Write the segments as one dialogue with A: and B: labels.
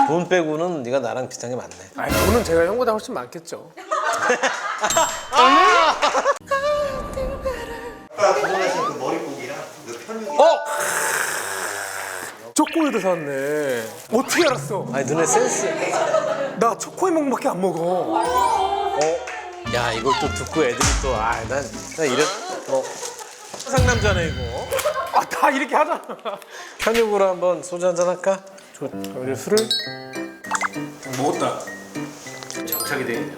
A: 돈 빼고는 네가 나랑 비슷한 게 많네.
B: 아니 돈은 제가 형보다 훨씬 많겠죠.
C: 주문하신 그 머릿고기랑 그 편육이.
B: 초코우유도 사왔네. 어떻게 알았어?
A: 아니 눈에 센스.
B: 나 초코우유밖에 안 먹어.
A: 야 이걸 또 듣고 애들이 또 난 이런 상남자네 이거.
B: 다 이렇게 하잖아.
A: 편육으로 한번 소주 한잔 할까?
B: 우리 술을 먹었다. 장착이 돼 있냐?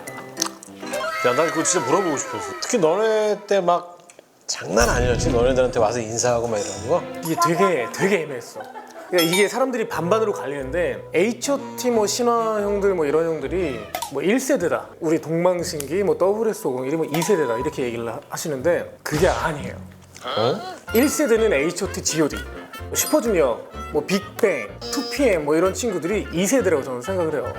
A: 야 나 그거 진짜 물어보고 싶었어. 특히 너네 때 막 장난 아니었지? 너네들한테 와서 인사하고 막 이러는 거?
B: 이게 되게 애매했어. 그러니까 이게 사람들이 반반으로 갈리는데 H.O.T 뭐 신화 형들 뭐 이런 형들이 뭐 1세대다. 우리 동방신기 뭐 WS501이 뭐 2세대다 이렇게 얘기를 하시는데 그게 아니에요. 1세대는 H.O.T, G.O.D, 슈퍼주니어, 뭐 빅뱅, 2PM 뭐 이런 친구들이 2세대라고 저는 생각을 해요.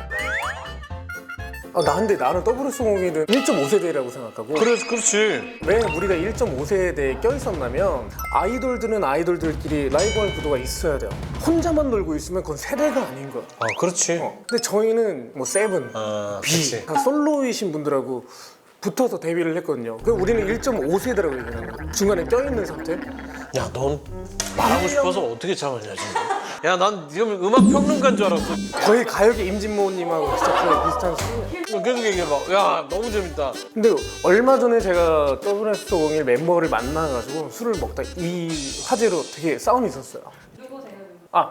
B: 근데 나는 WS501은 1.5세대라고 생각하고.
A: 그렇지.
B: 왜 우리가 1.5세대에 껴있었냐면 아이돌들은 아이돌들끼리 라이벌 구도가 있어야 돼요. 혼자만 놀고 있으면 그건 세대가 아닌 거야.
A: 그렇지.
B: 근데 저희는 뭐 세븐, B
A: 그치.
B: 다 솔로이신 분들하고 붙어서 데뷔를 했거든요. 그래서 우리는 1.5세대라고 얘기하는 거야. 중간에 껴있는 상태.
A: 야 넌 말하고 싶어서 어떻게 참았냐 진짜. 야 난 지금 음악 평론가인 줄 알았어.
B: 거의 가요계 임진모님하고 진짜 거의 비슷한 수준.
A: 계속 얘기해봐. 야 너무 재밌다.
B: 근데 얼마 전에 제가 WS501 멤버를 만나가지고 술을 먹다 이 화제로 되게 싸움이 있었어요.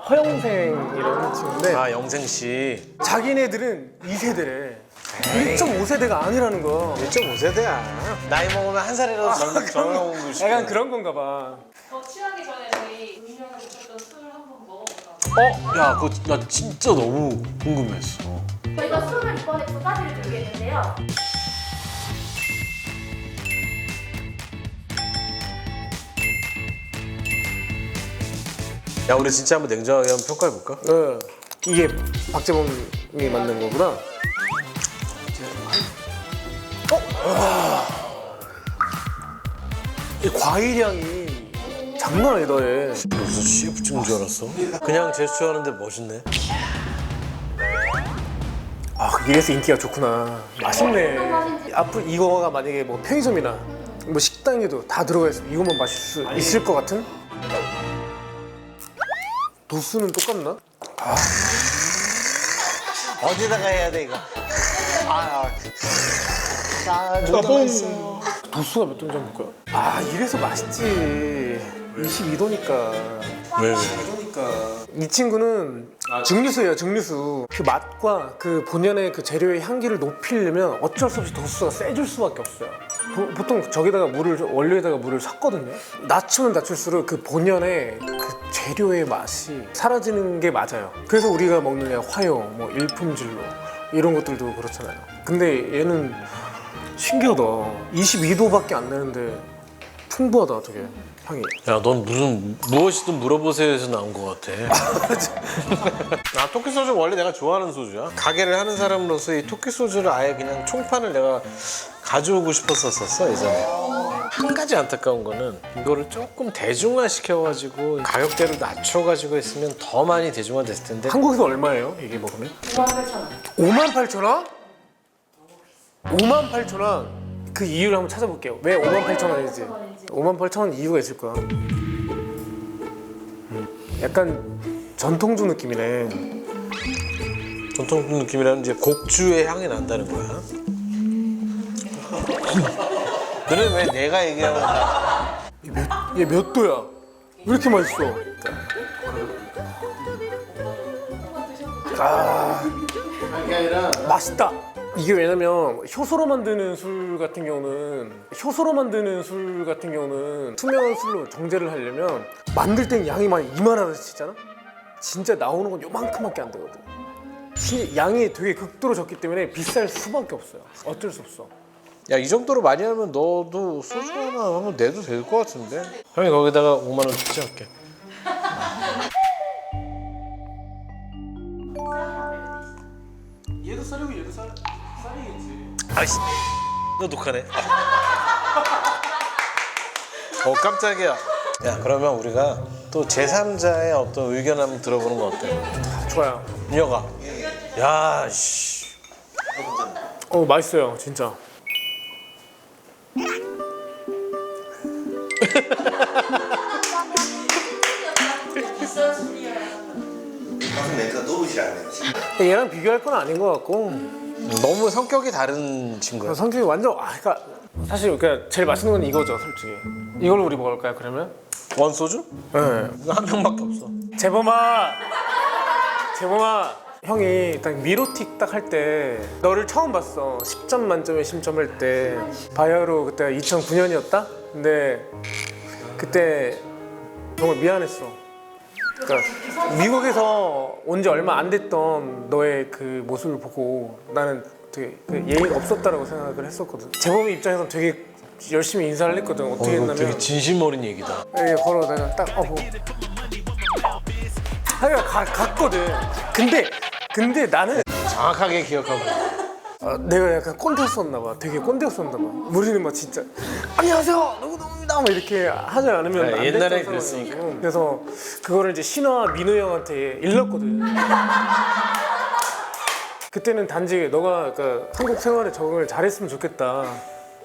B: 허영생이라는 친구인데
A: 영생 씨.
B: 자기네들은 2세대래. 1.5세대가 아니라는 거야.
A: 1.5세대야. 나이 먹으면 한 살이라도 젊어 싶어.
B: 약간 그런 건가 봐.
D: 취하기 전에 저희 운명을 붙였던 술을 한번 먹어볼까요?
A: 야 그거 나 진짜 너무 궁금했어.
D: 저희가 술을 이번에 두 가지를 준비했는데요.
A: 야 우리 진짜 한번 냉정하게 한번 평가해볼까?
B: 네. 이게 박재범이 만든 거구나. 이 과일 향이 장난 아니다 얘.
A: 무슨 CF 찍은 줄 알았어? 그냥 제스처하는데 멋있네.
B: 이래서 인기가 좋구나. 맛있네. 앞으로 이거가 만약에 뭐 편의점이나 뭐 식당에도 다 들어가 있으면 이것만 마실 수 있을 것 같은? 도수는 똑같나?
A: 어디다가 해야 돼 이거? 존나 맛있어요.
B: 도수가 몇 도인지 한번 볼까요? 이래서 맛있지. 22도니까.
A: 왜?
B: 이 친구는 증류수예요, 증류수. 그 맛과 그 본연의 그 재료의 향기를 높이려면 어쩔 수 없이 도수가 세질 수밖에 없어요. 보통 저기다가 원료에다가 물을 섞거든요. 낮추면 낮출수록 그 본연의 그 재료의 맛이 사라지는 게 맞아요. 그래서 우리가 먹는 화요, 뭐 일품질로 이런 것들도 그렇잖아요. 근데 얘는 신기하다. 22도밖에 안 되는데 풍부하다, 되게 향이.
A: 야, 넌 무슨 무엇이든 물어보세요에서 나온 것 같아. 토끼 소주 원래 내가 좋아하는 소주야. 가게를 하는 사람으로서 이 토끼 소주를 아예 그냥 총판을 내가 가져오고 싶었었어 예전에. 한 가지 안타까운 거는 이거를 조금 대중화 시켜가지고 가격대를 낮춰가지고 했으면 더 많이 대중화됐을 텐데.
B: 한국에서 얼마예요, 이게 먹으면?
D: 58,000원.
B: 58,000원? 58,000원? 그 이유를 한번 찾아볼게요. 왜 58,000원인지. 58,000원 이유가 있을 거야. 약간 전통주 느낌이네.
A: 전통 느낌이라는 이제 곡주의 향이 난다는 거야. 너는 왜 내가 얘기하면
B: 얘 몇 도야? 왜 이렇게 맛있어?
A: 이게 아니라
B: 맛있다. 이게 왜냐면 효소로 만드는 술 같은 경우는 투명한 술로 정제를 하려면 만들 땐 양이 막 이만하듯이 치잖아? 진짜 나오는 건 요만큼밖에 안 되거든. 양이 되게 극도로 적기 때문에 비쌀 수밖에 없어요. 어쩔 수 없어.
A: 야, 이 정도로 많이 하면 너도 소주 하나 한번 내도 될 것 같은데? 형이 거기다가 5만 원 투자할게.
B: 얘도 쌀이고 얘도 쌀이겠지.
A: 아이씨, 너 독하네. 깜짝이야. 야, 그러면 우리가 또 제3자의 어떤 의견 한번 들어보는 거 어때?
B: 좋아요.
A: 민혁아. 야, 씨.
B: 맛있어요, 진짜.
C: 방송 멘트가 떠오르질 않네요. 지금.
B: 얘랑 비교할 건 아닌 것 같고
A: 너무 성격이 다른 친구야.
B: 성격이 완전 그러니까 사실 그러니까 제일 맛있는 건 이거죠, 솔직히. 이걸로 우리 먹을까요, 그러면?
A: 원소주?
B: 네.
A: 이거 한 병밖에 없어.
B: 재범아, 형이 딱 미로틱 딱 할 때 너를 처음 봤어. 10점 만점에 10점 할 때 바이오로 그때가 2009년이었다? 근데 그때 정말 미안했어. 그러니까 미국에서 온 지 얼마 안 됐던 너의 그 모습을 보고 나는 되게 그 예의가 없었다라고 생각을 했었거든. 재범이 입장에서 되게 열심히 인사를 했거든. 어떻게
A: 이거
B: 했냐면
A: 되게 진심 어린 얘기다.
B: 이게 걸어 내가 딱 뭐 하여간 갔거든. 근데 나는
A: 정확하게 기억하고 있어.
B: 내가 약간 꼰대였었나 봐. 되게 꼰대였었나 봐. 우리는 막 진짜 안녕하세요 누구누구입니다 막 이렇게 하지 않으면
A: 네,
B: 안
A: 옛날에
B: 됐던
A: 그랬으니까.
B: 상황이고. 그래서 그거를 이제 신화 민우 형한테 일렀거든. 그때는 단지 너가 그러니까 한국 생활에 적응을 잘했으면 좋겠다.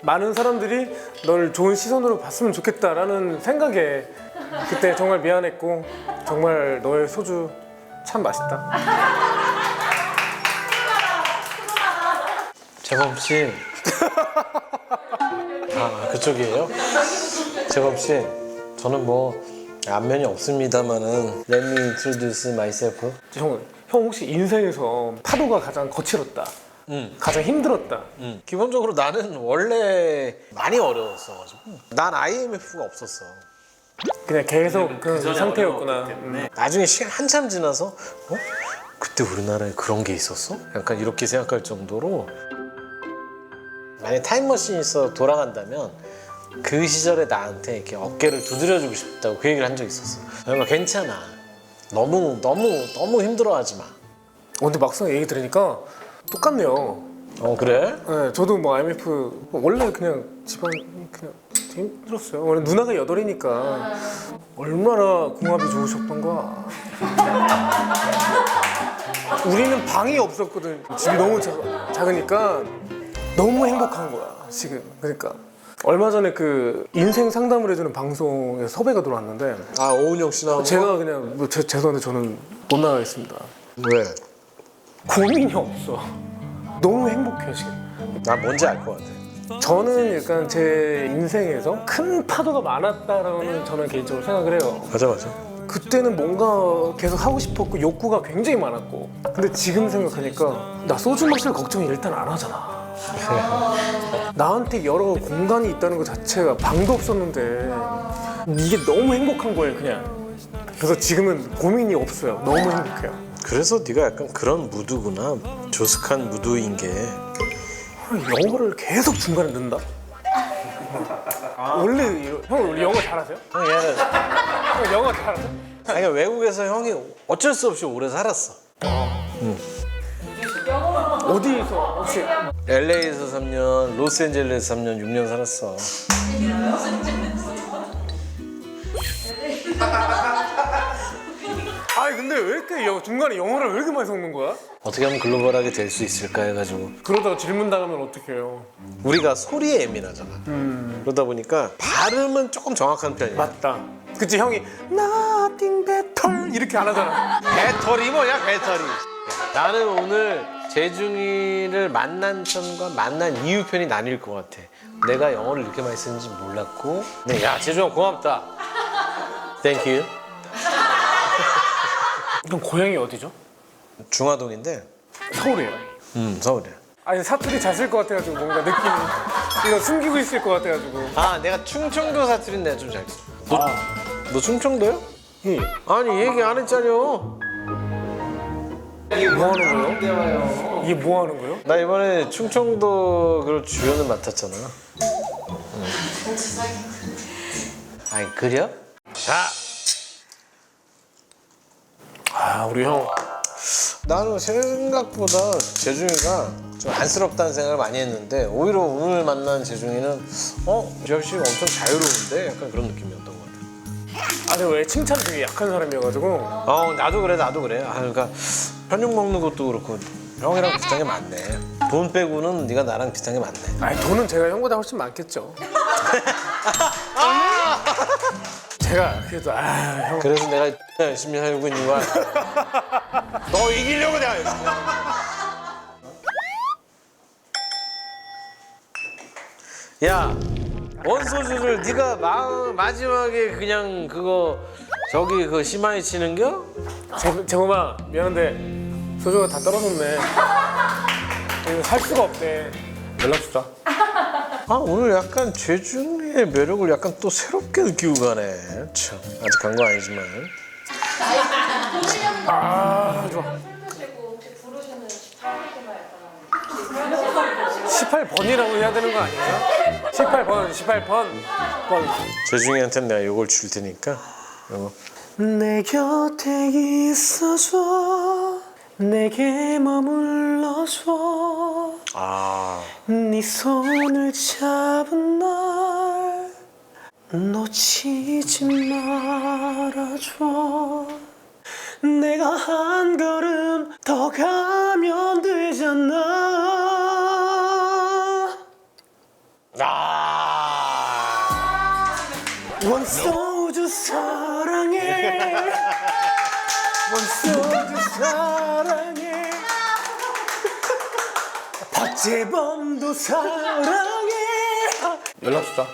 B: 많은 사람들이 널 좋은 시선으로 봤으면 좋겠다라는 생각에 그때 정말 미안했고 정말 너의 소주 참 맛있다.
A: 재범 씨. 그쪽이에요? 재범 씨, 저는 뭐 안면이 없습니다만은 Let me introduce myself.
B: 형 혹시 인생에서 파도가 가장 거칠었다. 가장 힘들었다.
A: 기본적으로 나는 원래 많이 어려웠어가지고 난 IMF가 없었어.
B: 그냥 계속 그 상태였구나.
A: 나중에 시간 한참 지나서 그때 우리나라에 그런 게 있었어? 약간 이렇게 생각할 정도로. 만약에 타임머신이 있어 돌아간다면 그 시절에 나한테 이렇게 어깨를 두드려주고 싶다고 그 얘기를 한 적이 있었어. 그러니까 괜찮아. 너무 힘들어하지 마.
B: 근데 막상 얘기 들으니까 똑같네요.
A: 그래?
B: 네, 저도 뭐 IMF 원래 그냥 집안 그냥 되게 힘들었어요. 원래 누나가 8이니까 얼마나 궁합이 좋으셨던가. 우리는 방이 없었거든. 집이 너무 작으니까 너무 행복한 거야 지금. 그러니까 얼마 전에 그 인생 상담을 해주는 방송에 섭외가 들어왔는데
A: 오은영 씨 나오는
B: 제가 그냥 뭐 죄송한데 저는 못 나가겠습니다.
A: 왜?
B: 고민이 없어. 너무 행복해요 지금.
A: 나 뭔지 알 것 같아.
B: 저는 약간 제 인생에서 큰 파도가 많았다라는 저는 개인적으로 생각을 해요.
A: 맞아.
B: 그때는 뭔가 계속 하고 싶었고 욕구가 굉장히 많았고, 근데 지금 생각하니까 나 소주 마실 걱정이 일단 안 하잖아. 나한테 여러 공간이 있다는 것 자체가 방도 없었는데 이게 너무 행복한 거예요 그냥. 그래서 지금은 고민이 없어요. 너무 행복해요.
A: 그래서 네가 약간 그런 무드구나. 조숙한 무드인 게.
B: 영어를 계속 중간에 넣는다? 원래 형 영어 잘하세요?
A: 얘는
B: 형 영어 잘하세요?
A: 아니, 외국에서 형이 어쩔 수 없이 오래 살았어.
B: 어디서 혹시
A: LA에서 3년, 로스앤젤레스 3년, 6년 살았어.
B: 아니 근데 왜 이렇게 중간에 영어를 왜 이렇게 많이 섞는 거야?
A: 어떻게 하면 글로벌하게 될 수 있을까 해가지고.
B: 그러다가 질문 당하면 어떡해요?
A: 우리가 소리에 예민하잖아. 그러다 보니까 발음은 조금 정확한 편이야.
B: 맞다. 그치 형이 nothing better 이렇게 안 하잖아.
A: 배터리 뭐야 배터리. 나는 오늘 재중이를 만난 편과 만난 이후 편이 나뉠 것 같아. 내가 영어를 이렇게 많이 쓰는지 몰랐고. 네, 야 재중아 고맙다. Thank you.
B: 그럼 고향이 어디죠?
A: 중화동인데.
B: 서울이에요.
A: 서울이야.
B: 아니 사투리 잘 쓸 것 같아가지고 뭔가 느낌이 이거 숨기고 있을 것 같아가지고.
A: 내가 충청도 사투리는 내가 좀 잘 써. 너 충청도야?
B: 예.
A: 아니 얘기 안 했잖여.
B: 이게 뭐 하는 거예요? 이게 뭐 하는 거예요?
A: 나 이번에 충청도 그 주연을 맡았잖아. 아이 그려? 자.
B: 우리 형.
A: 나는 생각보다 재중이가 좀 안쓰럽다는 생각을 많이 했는데 오히려 오늘 만난 재중이는 지혁 씨가 엄청 자유로운데 약간 그런 느낌이었던 것 같아.
B: 근데 왜 칭찬 되게 약한 사람이어가지고
A: 나도 그래. 그러니까 편육 먹는 것도 그렇고 형이랑 비슷한 게 많네. 돈 빼고는 네가 나랑 비슷한 게 많네.
B: 아니 돈은 제가 형보다 훨씬 많겠죠. 제가 그래도 형
A: 그래서 내가 열심히 살고 있는 거야. 너 이기려고 내가 열심히 하는 거야. 야, 원소주를 네가 마지막에 그냥 그거 저기 그 심하게 치는겨?
B: 재범아 미안한데 소주가 다 떨어졌네. 이거 살 수가 없대. 연락 주자.
A: 오늘 약간 재중의 매력을 약간 또 새롭게 느끼고 가네. 참, 아직 간 거 아니지만.
B: 좋아.
D: 술 드시고 혹시 부르시는 18번이나
B: 18번이라고 해야 되는 거 아니에요? 18번.
A: 재중이한테는 내가 요걸 줄 테니까. 요거.
B: 내 곁에 있어줘. 내게 머물러줘. 네 손을 잡은 날 놓치지 말아줘. 내가 한 걸음 더 가면 되잖아. 원소주 사랑해. 원소주 사랑해. 박재범도 사랑해. 연락 주자.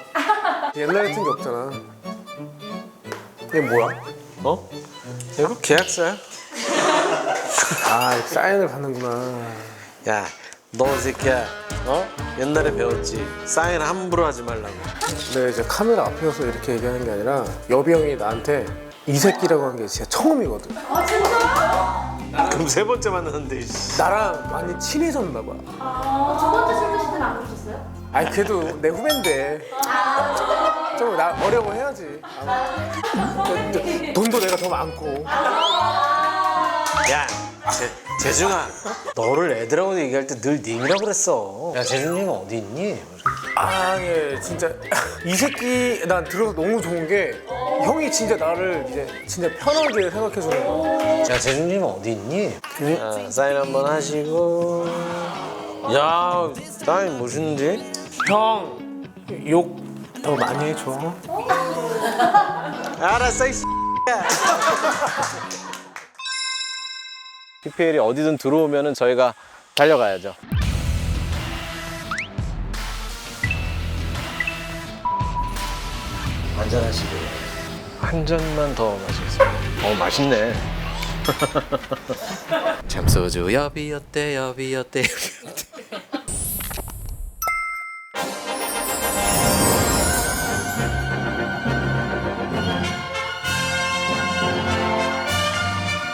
B: 옛날 같은 게 없잖아. 이게 뭐야?
A: 이거 계약서야.
B: 사인을 받는구나.
A: 야, 너 이 새끼야. 옛날에 배웠지. 사인 함부로 하지 말라고.
B: 근데 이제 카메라 앞에서 이렇게 얘기하는 게 아니라 여비 형이 나한테 이 새끼라고 한 게 진짜 처음이거든.
A: 그럼 세 번째 만났는데.
B: 나랑 많이 친해졌나 봐.
E: 두 번째 술 드실 때는 안 그러셨어요?
B: 아니 그래도 내 후배인데 좀 나 어려워해야지. 돈도 내가 더 많고.
A: 야, 재중아. 너를 애들하고 얘기할 때 늘 님이라고 그랬어. 야, 재중이가 어디 있니?
B: 예, 진짜 이 새끼 난 들어서 너무 좋은 게 형이 진짜 나를 이제 진짜 편하게 생각해 주는 거야.
A: 야, 재중님 어디 있니? 사인 한번 하시고. 야, 사인 멋있는데?
B: 형, 욕 더 많이 해줘.
A: 알았어, 이 X야. PPL이 어디든 들어오면은 저희가 달려가야죠. 한잔하시고요. 한 잔만 더 마시겠습니다. 맛있네.
F: 참소주 여비였대.